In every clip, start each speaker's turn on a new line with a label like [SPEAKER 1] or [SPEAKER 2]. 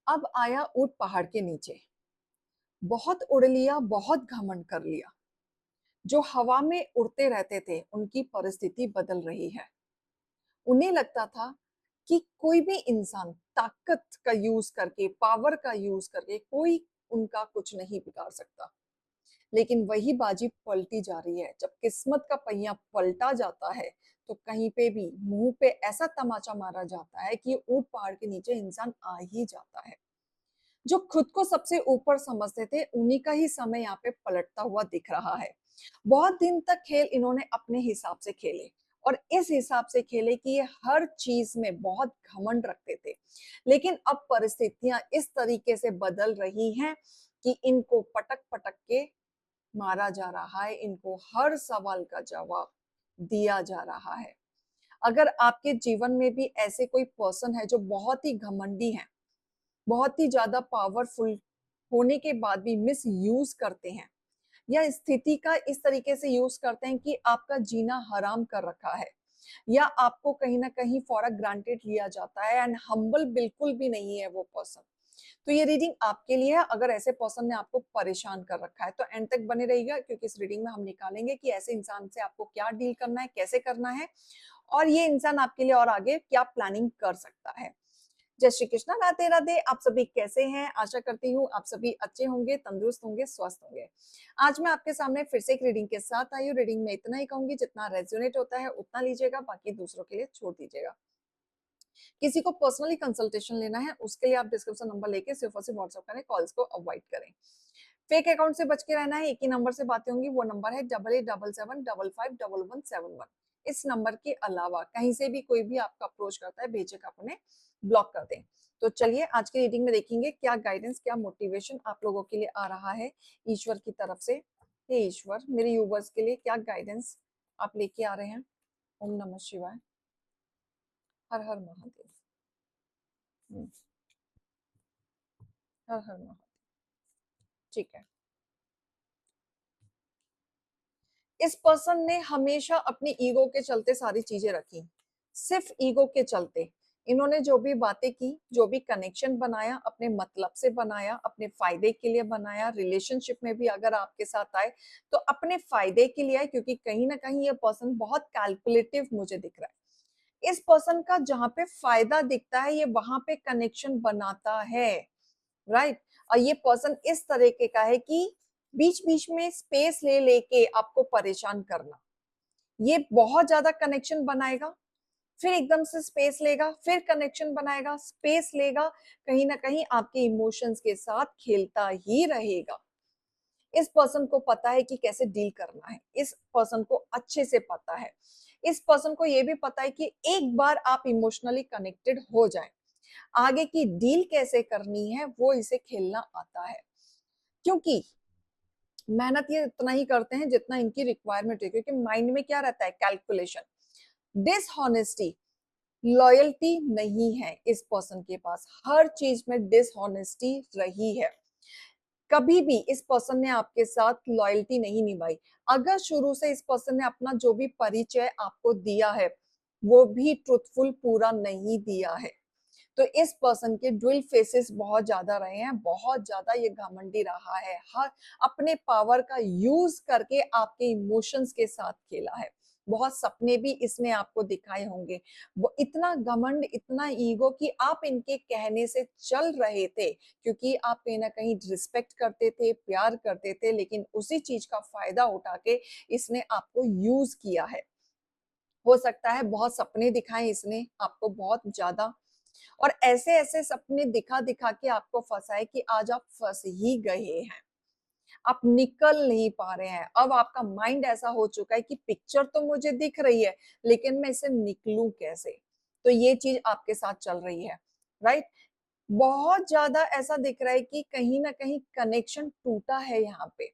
[SPEAKER 1] अब आया ऊंट पहाड़ के नीचे। बहुत उड़ लिया, बहुत घमंड कर लिया। जो हवा में उड़ते रहते थे उनकी परिस्थिति बदल रही है। उन्हें लगता था कि कोई भी इंसान ताकत का यूज करके, पावर का यूज करके कोई उनका कुछ नहीं बिगाड़ सकता। लेकिन वही बाजी पलटी जा रही है। जब किस्मत का पहिया पलटा जाता है तो कहीं पे भी मुंह पे ऐसा तमाचा मारा जाता है कि ऊंट पहाड़ के नीचे इंसान आ ही जाता है। जो खुद को सबसे ऊपर समझते थे उन्हीं का ही समय यहाँ पे पलटता हुआ दिख रहा है। बहुत दिन तक खेल इन्होंने अपने हिसाब से खेले और इस हिसाब से खेले कि ये हर चीज में बहुत घमंड रखते थे। लेकिन अब परिस्थितियां इस तरीके से बदल रही हैं कि इनको पटक पटक के मारा जा रहा है, इनको हर सवाल का जवाब दिया जा रहा है। अगर आपके जीवन में भी ऐसे कोई पर्सन है जो बहुत ही घमंडी है, बहुत ही ज्यादा पावरफुल होने के बाद भी मिस यूज करते हैं या स्थिति का इस तरीके से यूज करते हैं कि आपका जीना हराम कर रखा है या आपको कहीं ना कहीं फॉर ग्रांटेड लिया जाता है एंड हम्बल बिल्कुल भी नहीं है वो पर्सन, तो ये रीडिंग आपके लिए है। अगर ऐसे पर्सन ने आपको परेशान कर रखा है तो एंड तक बने रहिएगा, क्योंकि इस रीडिंग में हम निकालेंगे कि ऐसे इंसान से आपको क्या डील करना है, कैसे करना है और ये इंसान आपके लिए और आगे क्या प्लानिंग कर सकता है। जय श्री कृष्णा, राधे राधे। आप सभी कैसे हैं? आशा करती हूँ आप सभी अच्छे होंगे, तंदुरुस्त होंगे, स्वस्थ होंगे। आज मैं आपके सामने फिर से एक रीडिंग के साथ आई हूँ। रीडिंग में इतना ही कहूंगी, जितना रेजोनेट होता है उतना लीजिएगा, बाकी दूसरों के लिए छोड़ दीजिएगा। किसी को पर्सनली कंसल्टेशन लेना है उसके लिए आप डिस्क्रिप्शन नंबर लेके सिर्फ और सिर्फ व्हाट्सएप करें, कॉल्स को अवॉइड करें। फेक अकाउंट से बच के रहना है। एक ही नंबर से बातें होंगी, वो नंबर है 8877551171। इस नंबर के अलावा कहीं से भी कोई भी आपका अप्रोच करता है, बेझिझक आप उन्हें ब्लॉक कर दें। तो चलिए आज की रीडिंग में देखेंगे क्या गाइडेंस, क्या मोटिवेशन आप लोगों के लिए आ रहा है ईश्वर की तरफ से। हे ईश्वर, मेरे यूवर्स के लिए क्या गाइडेंस आप लेके आ रहे हैं। ओम नमः शिवाय, हर हर महादेव। हर हर महादेव। ठीक है। इस पर्सन ने हमेशा अपनी ईगो के चलते सारी चीजें रखी, सिर्फ ईगो के चलते। इन्होंने जो भी बातें की, जो भी कनेक्शन बनाया, अपने मतलब से बनाया, अपने फायदे के लिए बनाया। रिलेशनशिप में भी अगर आपके साथ आए तो अपने फायदे के लिए आए, क्योंकि कहीं ना कहीं ये पर्सन बहुत कैलकुलेटिव मुझे दिख रहा है। इस पर्सन का जहां पे फायदा दिखता है ये वहां पे कनेक्शन बनाता है, राइट। और ये पर्सन इस तरीके का है कि बीच बीच में स्पेस ले लेके आपको परेशान करना। ये बहुत ज्यादा कनेक्शन बनाएगा, फिर एकदम से स्पेस लेगा, फिर कनेक्शन बनाएगा, स्पेस लेगा, कहीं ना कहीं आपके इमोशंस के साथ खेलता ही रहेगा। इस पर्सन को पता है कि कैसे डील करना है, इस पर्सन को अच्छे से पता है। इस पर्सन को यह भी पता है कि एक बार आप इमोशनली कनेक्टेड हो जाए, आगे की डील कैसे करनी है वो इसे खेलना आता है। क्योंकि मेहनत ये इतना ही करते हैं जितना इनकी रिक्वायरमेंट है, क्योंकि माइंड में क्या रहता है, कैलकुलेशन। डिसऑनेस्टी, लॉयल्टी नहीं है इस पर्सन के पास। हर चीज में डिसऑनेस्टी रही है। कभी भी इस पर्सन ने आपके साथ लॉयल्टी नहीं निभाई। अगर शुरू से इस पर्सन ने अपना जो भी परिचय आपको दिया है वो भी ट्रुथफुल पूरा नहीं दिया है, तो इस पर्सन के ड्विल फेसेस बहुत ज्यादा रहे हैं, बहुत ज्यादा ये घमंडी रहा है। हर अपने पावर का यूज करके आपके इमोशंस के साथ खेला है। बहुत सपने भी इसने आपको दिखाए होंगे। वो इतना घमंड, इतना ईगो कि आप इनके कहने से चल रहे थे, क्योंकि आप कहीं ना कहीं रिस्पेक्ट करते थे, प्यार करते थे, लेकिन उसी चीज का फायदा उठा के इसने आपको यूज किया है। हो सकता है बहुत सपने दिखाए इसने आपको, बहुत ज्यादा, और ऐसे ऐसे सपने दिखा दिखा के आपको फंसाए कि आज आप फंस ही गए हैं। आप निकल नहीं पा रहे हैं। अब आपका माइंड ऐसा हो चुका है कि पिक्चर तो मुझे दिख रही है लेकिन मैं इसे निकलूं कैसे। तो ये चीज आपके साथ चल रही है, राइट। बहुत ज्यादा ऐसा दिख रहा है कि कहीं ना कहीं कनेक्शन टूटा है यहाँ पे।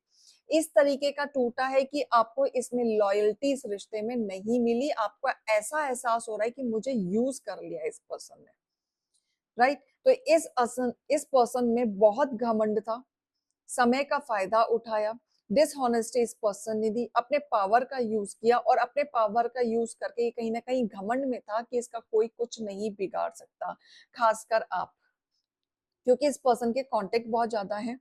[SPEAKER 1] इस तरीके का टूटा है कि आपको इसमें लॉयल्टी इस रिश्ते में नहीं मिली। आपको ऐसा एहसास हो रहा है कि मुझे यूज कर लिया इस पर्सन ने, राइट। तो इस पर्सन में बहुत घमंड था, समय का फायदा उठाया, डिसऑनेस्टी इस पर्सन ने दी, अपने पावर का यूज किया और अपने पावर का यूज करके ये कहीं ना कहीं घमंड में था कि इसका कोई कुछ नहीं बिगाड़ सकता, खासकर आप। क्योंकि इस पर्सन के कांटेक्ट बहुत ज्यादा हैं,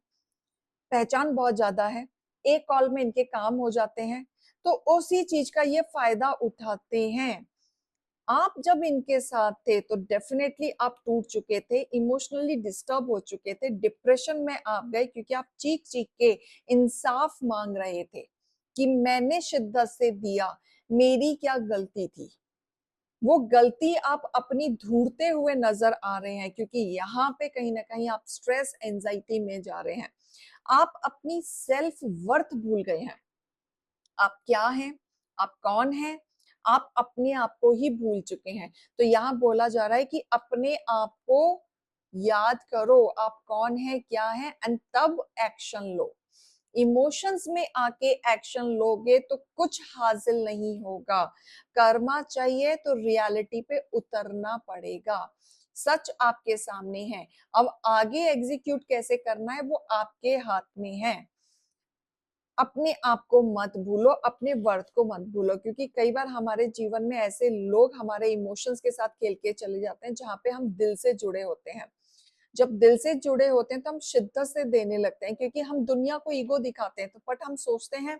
[SPEAKER 1] पहचान बहुत ज्यादा है, एक कॉल में इनके काम हो जाते हैं, तो उसी चीज का ये फायदा उठाते हैं। आप जब इनके साथ थे तो डेफिनेटली आप टूट चुके थे, इमोशनली डिस्टर्ब हो चुके थे, डिप्रेशन में आप गए, क्योंकि आप चीख चीख के इंसाफ मांग रहे थे कि मैंने शिद्दत से दिया, मेरी क्या गलती थी। वो गलती आप अपनी ढूंढते हुए नजर आ रहे हैं, क्योंकि यहाँ पे कहीं ना कहीं आप स्ट्रेस एंजाइटी में जा रहे हैं, आप अपनी सेल्फ वर्थ भूल गए हैं। आप क्या हैं, आप कौन हैं, आप अपने आप को ही भूल चुके हैं। तो यहाँ बोला जा रहा है कि अपने आप को याद करो, आप कौन है, क्या है, एंड तब एक्शन लो। इमोशंस में आके एक्शन लोगे तो कुछ हासिल नहीं होगा। कर्मा चाहिए तो रियलिटी पे उतरना पड़ेगा। सच आपके सामने है, अब आगे एग्जीक्यूट कैसे करना है वो आपके हाथ में है। अपने आप को मत भूलो, अपने वर्थ को मत भूलो, क्योंकि कई बार हमारे जीवन में ऐसे लोग हमारे इमोशंस के साथ खेल के चले जाते हैं, जहां पे हम दिल से जुड़े होते हैं। जब दिल से जुड़े होते हैं तो हम शिद्दत से देने लगते हैं, क्योंकि हम दुनिया को ईगो दिखाते हैं, तो बट हम सोचते हैं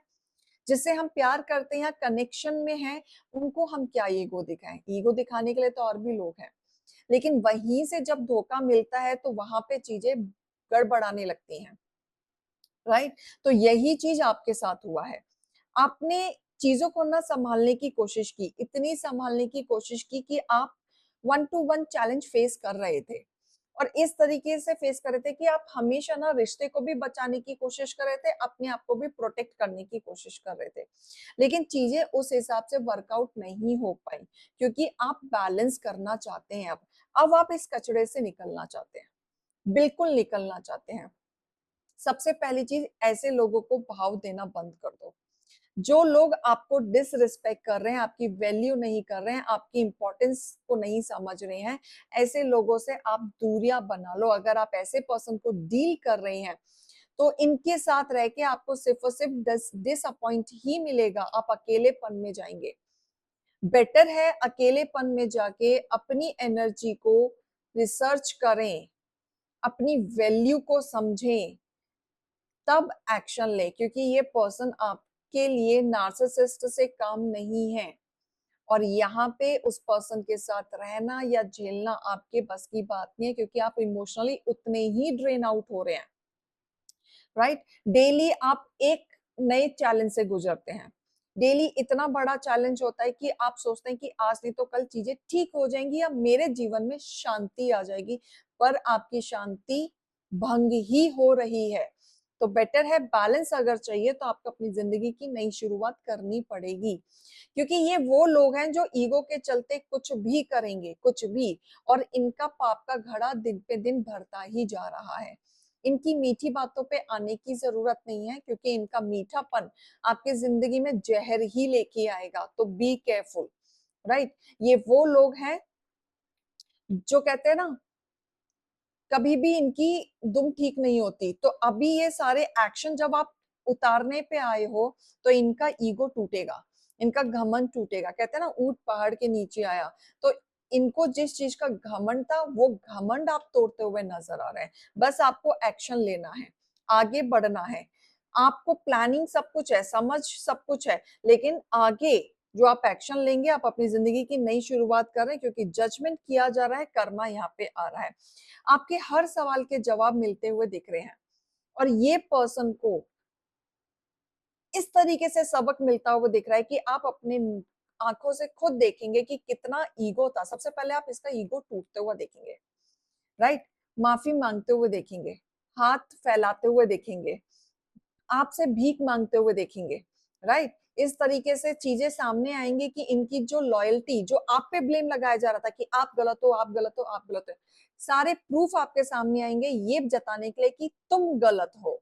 [SPEAKER 1] जिससे हम प्यार करते हैं या कनेक्शन में हैं, उनको हम क्या ईगो दिखाएं। ईगो दिखाने के लिए तो और भी लोग हैं, लेकिन वहीं से जब धोखा मिलता है तो वहां पे चीजें गड़बड़ाने लगती हैं। राइट, तो यही चीज आपके साथ हुआ है। आपने चीजों को ना संभालने की कोशिश की, इतनी संभालने की कोशिश की कि आप 1-to-1 चैलेंज फेस कर रहे थे, और इस तरीके से फेस कर रहे थे कि आप हमेशा ना रिश्ते को भी बचाने की कोशिश कर रहे थे, अपने आप को भी प्रोटेक्ट करने की कोशिश कर रहे थे, लेकिन चीजें उस हिसाब से वर्कआउट नहीं हो पाई, क्योंकि आप बैलेंस करना चाहते हैं। अब आप इस कचड़े से निकलना चाहते हैं, बिल्कुल निकलना चाहते हैं। सबसे पहली चीज, ऐसे लोगों को भाव देना बंद कर दो। जो लोग आपको डिसरिस्पेक्ट कर रहे हैं, आपकी वैल्यू नहीं कर रहे हैं, आपकी इंपॉर्टेंस को नहीं समझ रहे हैं, ऐसे लोगों से आप दूरियां बना लो। अगर आप ऐसे पर्सन को डील कर रहे हैं तो इनके साथ रह के आपको सिर्फ और सिर्फ डिसअपॉइंट ही मिलेगा, आप अकेलेपन में जाएंगे। बेटर है अकेलेपन में जाके अपनी एनर्जी को रिसर्च करें, अपनी वैल्यू को समझें, तब एक्शन ले, क्योंकि ये पर्सन आपके लिए नार्सिसिस्ट से कम नहीं है, और यहाँ पे उस पर्सन के साथ रहना या झेलना आपके बस की बात नहीं है, क्योंकि आप इमोशनली उतने ही ड्रेन आउट हो रहे हैं। राइट, डेली आप एक नए चैलेंज से गुजरते हैं, डेली इतना बड़ा चैलेंज होता है कि आप सोचते हैं कि आज नहीं तो कल चीजें ठीक हो जाएंगी या मेरे जीवन में शांति आ जाएगी, पर आपकी शांति भंग ही हो रही है। तो बेटर है, बैलेंस अगर चाहिए तो आपको अपनी जिंदगी की नई शुरुआत करनी पड़ेगी, क्योंकि ये वो लोग हैं जो ईगो के चलते कुछ भी करेंगे, कुछ भी, और इनका पाप का घड़ा दिन पे दिन भरता ही जा रहा है। इनकी मीठी बातों पे आने की जरूरत नहीं है, क्योंकि इनका मीठापन आपके जिंदगी में जहर ही लेके आएगा, तो बी केयरफुल। राइट, ये वो लोग हैं जो कहते हैं ना, कभी भी इनकी दुम ठीक नहीं होती। तो अभी ये सारे एक्शन जब आप उतारने पे आए हो तो इनका ईगो टूटेगा, इनका घमंड टूटेगा। कहते हैं ना, ऊंट पहाड़ के नीचे आया, तो इनको जिस चीज का घमंड था वो घमंड आप तोड़ते हुए नजर आ रहे हैं। बस आपको एक्शन लेना है, आगे बढ़ना है। आपको प्लानिंग सब कुछ है, समझ सब कुछ है, लेकिन आगे जो आप एक्शन लेंगे, आप अपनी जिंदगी की नई शुरुआत कर रहे हैं, क्योंकि जजमेंट किया जा रहा है, कर्मा यहाँ पे आ रहा है। आपके हर सवाल के जवाब मिलते हुए दिख रहे हैं, और ये पर्सन को इस तरीके से सबक मिलता हुआ दिख रहा है कि आप अपने आंखों से खुद देखेंगे कि कितना ईगो था। सबसे पहले आप इसका ईगो टूटते हुए देखेंगे, राइट, माफी मांगते हुए देखेंगे, हाथ फैलाते हुए देखेंगे, आपसे भीख मांगते हुए देखेंगे। राइट, इस तरीके से चीजें सामने आएंगी कि इनकी जो लॉयल्टी, जो आप पे ब्लेम लगाया जा रहा था कि आप गलत हो, आप गलत हो, आप गलत हो, सारे प्रूफ आपके सामने आएंगे ये जताने के लिए कि तुम गलत हो।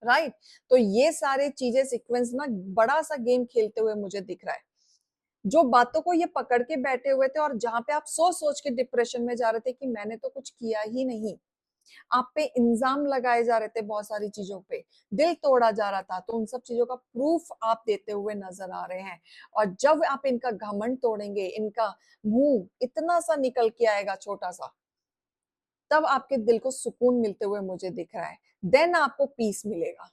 [SPEAKER 1] राइट, तो ये सारे चीजें सीक्वेंस ना बड़ा सा गेम खेलते हुए मुझे दिख रहा है। जो बातों को ये पकड़ के बैठे हुए थे, और जहां पे आप सोच सोच के डिप्रेशन में जा रहे थे कि मैंने तो कुछ किया ही नहीं, आप पे इल्जाम लगाए जा रहे थे, बहुत सारी चीजों पे दिल तोड़ा जा रहा था, तो उन सब चीजों का प्रूफ आप देते हुए नजर आ रहे हैं। और जब आप इनका घमंड तोड़ेंगे, इनका मुंह इतना सा निकल के आएगा, छोटा सा, तब आपके दिल को सुकून मिलते हुए मुझे दिख रहा है, देन आपको पीस मिलेगा।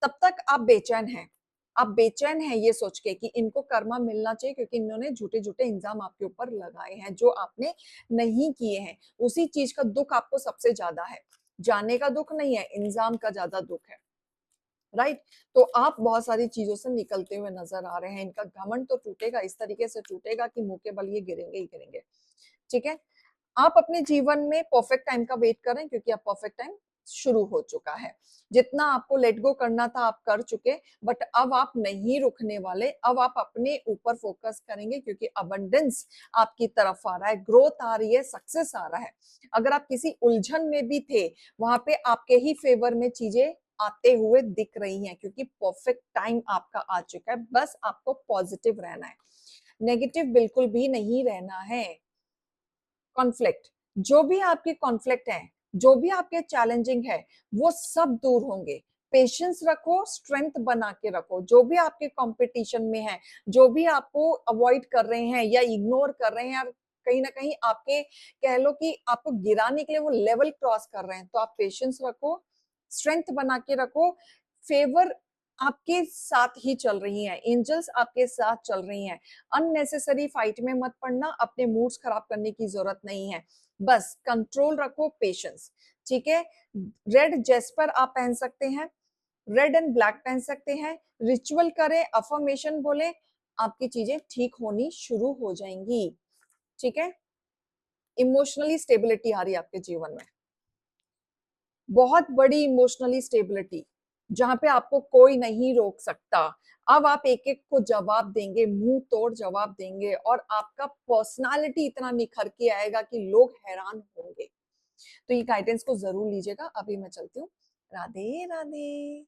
[SPEAKER 1] तब तक आप बेचैन हैं। आप बेचैन हैं ये सोच के कि इनको कर्मा मिलना चाहिए क्योंकि इन्होंने झूठे-झूठे इल्ज़ाम आपके ऊपर लगाए हैं, जो आपने नहीं किए हैं। उसी चीज़ का दुःख आपको सबसे ज़्यादा है। जाने का दुःख नहीं है, इल्ज़ाम का ज़्यादा दुःख है। राइट? तो आप बहुत सारी चीज़ों से निकलते हुए नज़र आ रहे हैं। इनका घमंड तो टूटेगा, इस तरीके से टूटेगा कि मुँह के बल ये गिरेंगे ही गिरेंगे। ठीक है? आप अपने जीवन में परफेक्ट टाइम का वेट करें क्योंकि अब परफेक्ट टाइम शुरू हो चुका है। जितना आपको लेट गो करना था आप कर चुके, बट अब आप नहीं रुकने वाले। अब आप अपने ऊपर फोकस करेंगे क्योंकि अबंडेंस आपकी तरफ आ रहा है, ग्रोथ आ रही है, सक्सेस आ रहा है। अगर आप किसी उलझन में भी थे, वहां पे आपके ही फेवर में चीजें आते हुए दिख रही हैं क्योंकि परफेक्ट टाइम आपका आ चुका है। बस आपको पॉजिटिव रहना है, नेगेटिव बिल्कुल भी नहीं रहना है। कॉन्फ्लिक्ट, जो भी आपके कॉन्फ्लिक्ट है, जो भी आपके चैलेंजिंग है, वो सब दूर होंगे। पेशेंस रखो, स्ट्रेंथ बना के रखो। जो भी आपके कंपटीशन में है, जो भी आपको अवॉइड कर रहे हैं या इग्नोर कर रहे हैं, या कहीं ना कहीं आपके कह लो कि आपको गिराने के लिए वो लेवल क्रॉस कर रहे हैं, तो आप पेशेंस रखो, स्ट्रेंथ बना के रखो। फेवर आपके साथ ही चल रही हैं, एंजल्स आपके साथ चल रही हैं। अननेसेसरी फाइट में मत पड़ना, अपने मूड्स खराब करने की जरूरत नहीं है। बस कंट्रोल रखो, पेशेंस। ठीक है? रेड जेस्पर आप पहन सकते हैं, रेड एंड ब्लैक पहन सकते हैं, रिचुअल करें, अफर्मेशन बोले, आपकी चीजें ठीक होनी शुरू हो जाएंगी। ठीक है? इमोशनली स्टेबिलिटी आ रही है आपके जीवन में, बहुत बड़ी इमोशनली स्टेबिलिटी, जहां पे आपको कोई नहीं रोक सकता। अब आप एक एक को जवाब देंगे, मुंह तोड़ जवाब देंगे, और आपका पर्सनालिटी इतना निखर के आएगा कि लोग हैरान होंगे। तो ये गाइडेंस को जरूर लीजिएगा। अभी मैं चलती हूँ। राधे राधे।